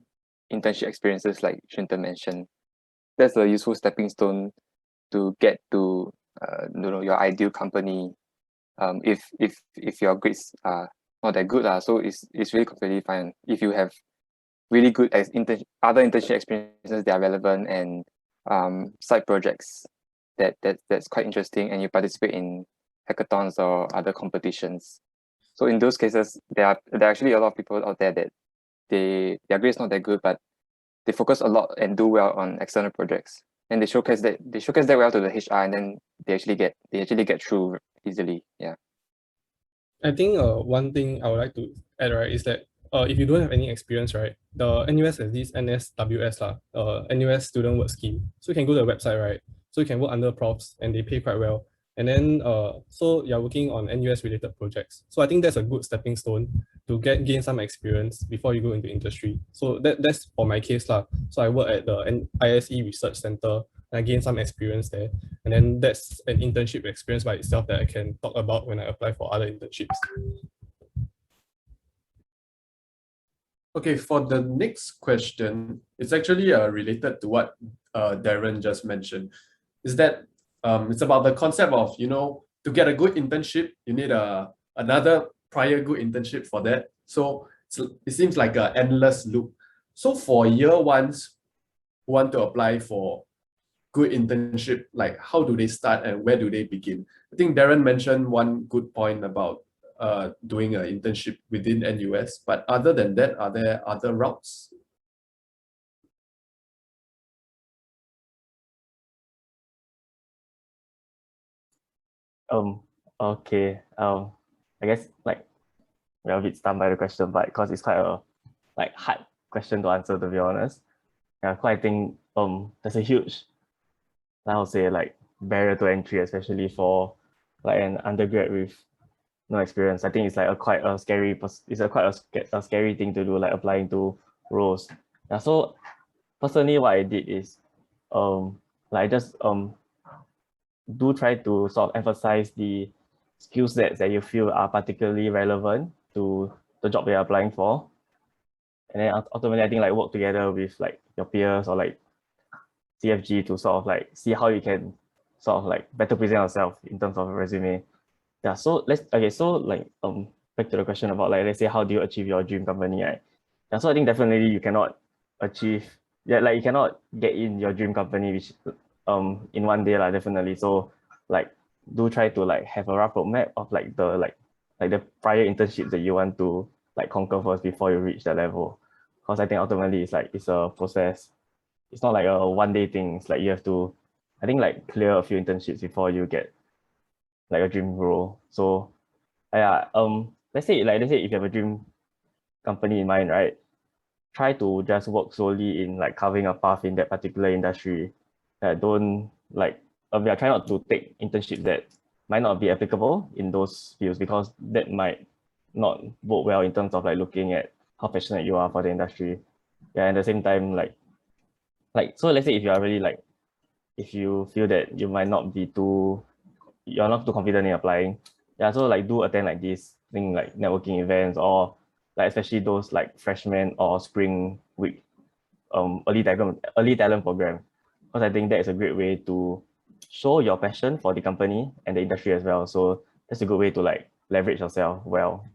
internship experiences like Shinta mentioned. That's a useful stepping stone to get to your ideal company. If your grades are not that good, so it's really completely fine if you have really good other internship experiences that are relevant and side projects that's quite interesting, and you participate in hackathons or other competitions. So in those cases, there are actually a lot of people out there that their grades not that good, but they focus a lot and do well on external projects, and they showcase that well to the HR, and then they actually get through easily. Yeah. I think one thing I would like to add, right, is that if you don't have any experience, right, the NUS has this NSWS NUS Student Work Scheme. So you can go to the website, right? So you can work under profs and they pay quite well. And then so you're working on NUS related projects. So I think that's a good stepping stone to gain some experience before you go into industry. So that's for my case lah. So I work at the ISE Research Center and I gain some experience there. And then that's an internship experience by itself that I can talk about when I apply for other internships. Okay, for the next question, it's actually related to what Darren just mentioned. Is that it's about the concept of, to get a good internship, you need another prior good internship for that. So it seems like an endless loop. So for year ones who want to apply for good internship, like how do they start and where do they begin? I think Darren mentioned one good point about doing an internship within NUS, but other than that, are there other routes? Okay. I guess like we're a bit stunned by the question, but because it's quite a hard question to answer, to be honest. Yeah, I think there's a huge, I would say, barrier to entry, especially for an undergrad with no experience. I think it's quite a scary thing to do, applying to roles. Yeah, so personally what I did is I just do try to sort of emphasize the skill sets that you feel are particularly relevant to the job you're applying for. And then ultimately, I think work together with your peers or CFG to sort of see how you can sort of better present yourself in terms of a resume. Yeah, so back to the question about let's say how do you achieve your dream company, right? Yeah, so I think definitely you cannot achieve, you cannot get in your dream company which in one day, definitely. So do try to have a rough roadmap of the prior internships that you want to conquer first before you reach that level. Because I think ultimately it's a process. It's not like a one-day thing. It's you have to, I think clear a few internships before you get a dream role. So yeah, let's say if you have a dream company in mind, right? Try to just work solely in carving a path in that particular industry. Don't try not to take internships that might not be applicable in those fields, because that might not bode well in terms of looking at how passionate you are for the industry. Yeah, and at the same time, so let's say if you are really if you feel that you're not too confident in applying, yeah, so do attend this thing networking events, or especially those freshman or spring week early talent program, because I think that is a great way to show your passion for the company and the industry as well. So that's a good way to leverage yourself well.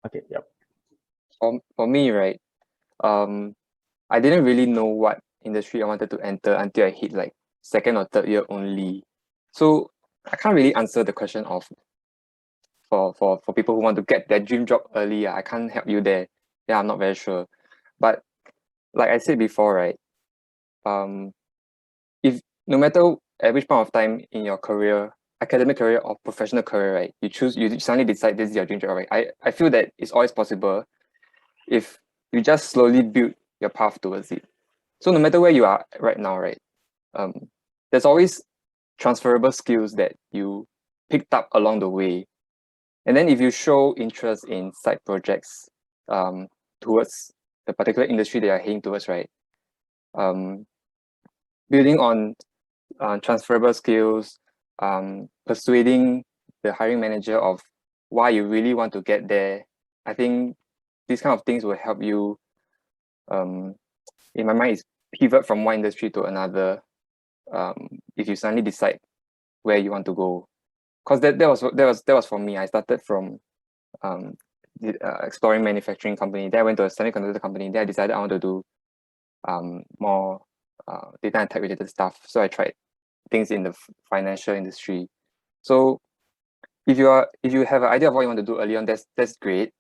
Okay, yep. For me, right, I didn't really know what industry I wanted to enter until I hit second or third year only. So I can't really answer the question of for people who want to get their dream job early. I can't help you there. Yeah, I'm not very sure. But like I said before, right, if no matter at which point of time in your career, academic career or professional career, right, you suddenly decide this is your dream job, right? I feel that it's always possible if you just slowly build your path towards it. So no matter where you are right now, right, there's always transferable skills that you picked up along the way. And then if you show interest in side projects towards the particular industry that you're heading towards, right, building on transferable skills, persuading the hiring manager of why you really want to get there, I think these kind of things will help you, in my mind, is pivot from one industry to another. If you suddenly decide where you want to go, because that was for me. I started from exploring manufacturing company. Then I went to a semiconductor company. Then I decided I want to do more data and tech related stuff. So I tried things in the financial industry. So if you have an idea of what you want to do early on, that's great.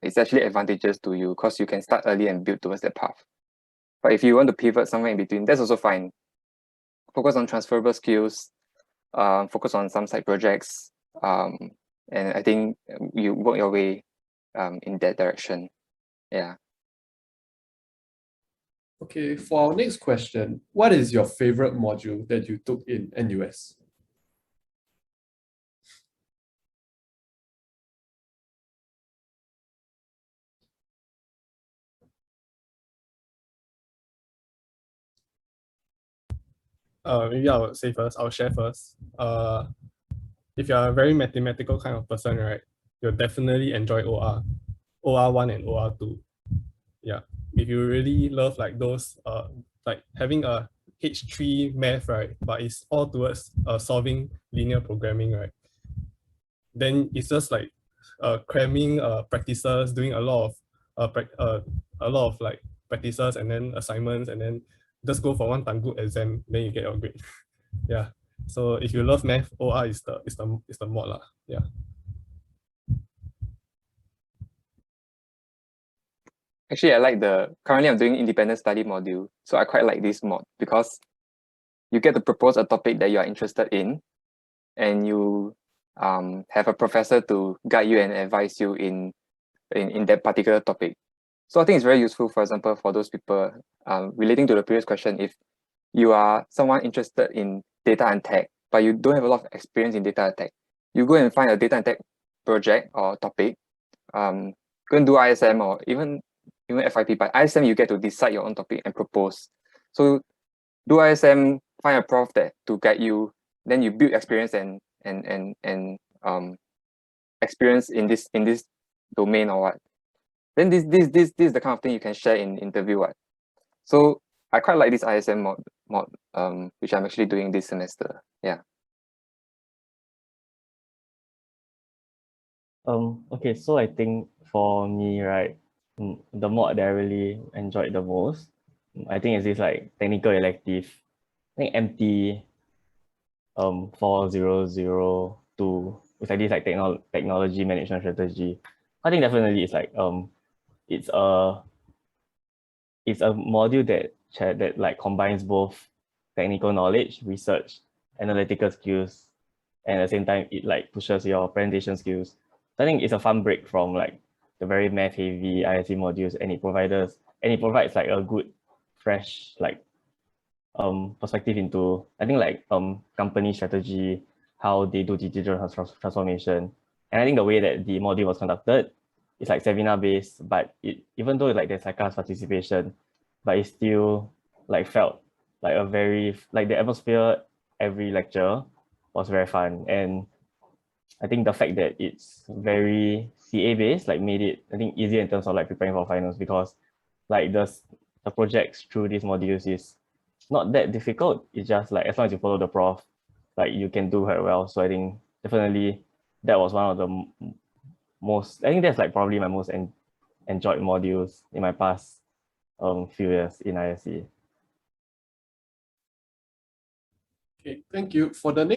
It's actually advantageous to you because you can start early and build towards that path. But if you want to pivot somewhere in between, that's also fine. Focus on transferable skills, focus on some side projects, and I think you work your way in that direction. Yeah. Okay, for our next question, what is your favorite module that you took in NUS? Maybe I'll say first, I'll share first. If you're a very mathematical kind of person, right, you'll definitely enjoy OR1 and OR2. Yeah. If you really love like those, like having a H3 math, right, but it's all towards solving linear programming, right, then it's just like cramming practices, doing a lot of like practices and then assignments, and then just go for one time good exam, then you get your grade. Yeah. So if you love math, OR is the mod lah. Yeah. Actually, I like currently I'm doing independent study module. So I quite like this mod because you get to propose a topic that you are interested in, and you have a professor to guide you and advise you in that particular topic. So I think it's very useful, for example, for those people relating to the previous question. If you are someone interested in data and tech, but you don't have a lot of experience in data and tech, you go and find a data and tech project or topic, go and do ISM or even FYP. But ISM, you get to decide your own topic and propose. So do ISM, find a prof to guide you, then you build experience and experience in this domain or what. Then this is the kind of thing you can share in interview. What? So I quite like this ISM mod which I'm actually doing this semester. Yeah. Okay, so I think for me, right, the mod that I really enjoyed the most, I think is this like technical elective. I think MT 4002. It's like this like technology management strategy. I think definitely it's like it's a module that like combines both technical knowledge, research, analytical skills, and at the same time it like pushes your presentation skills. So I think it's a fun break from like the very math heavy ISE modules, and it provides like a good fresh like perspective into I think like company strategy, how they do digital transformation. And I think the way that the module was conducted is like seminar based, but even though like there's like class participation, but it still like felt like a very like the atmosphere every lecture was very fun. And I think the fact that it's very CA based like made it I think easier in terms of like preparing for finals, because like the projects through these modules is not that difficult. It's just like as long as you follow the prof, like you can do very well. So I think definitely that was one of the most, I think that's like probably my most enjoyed modules in my past few years in ISE. Okay, thank you. For the next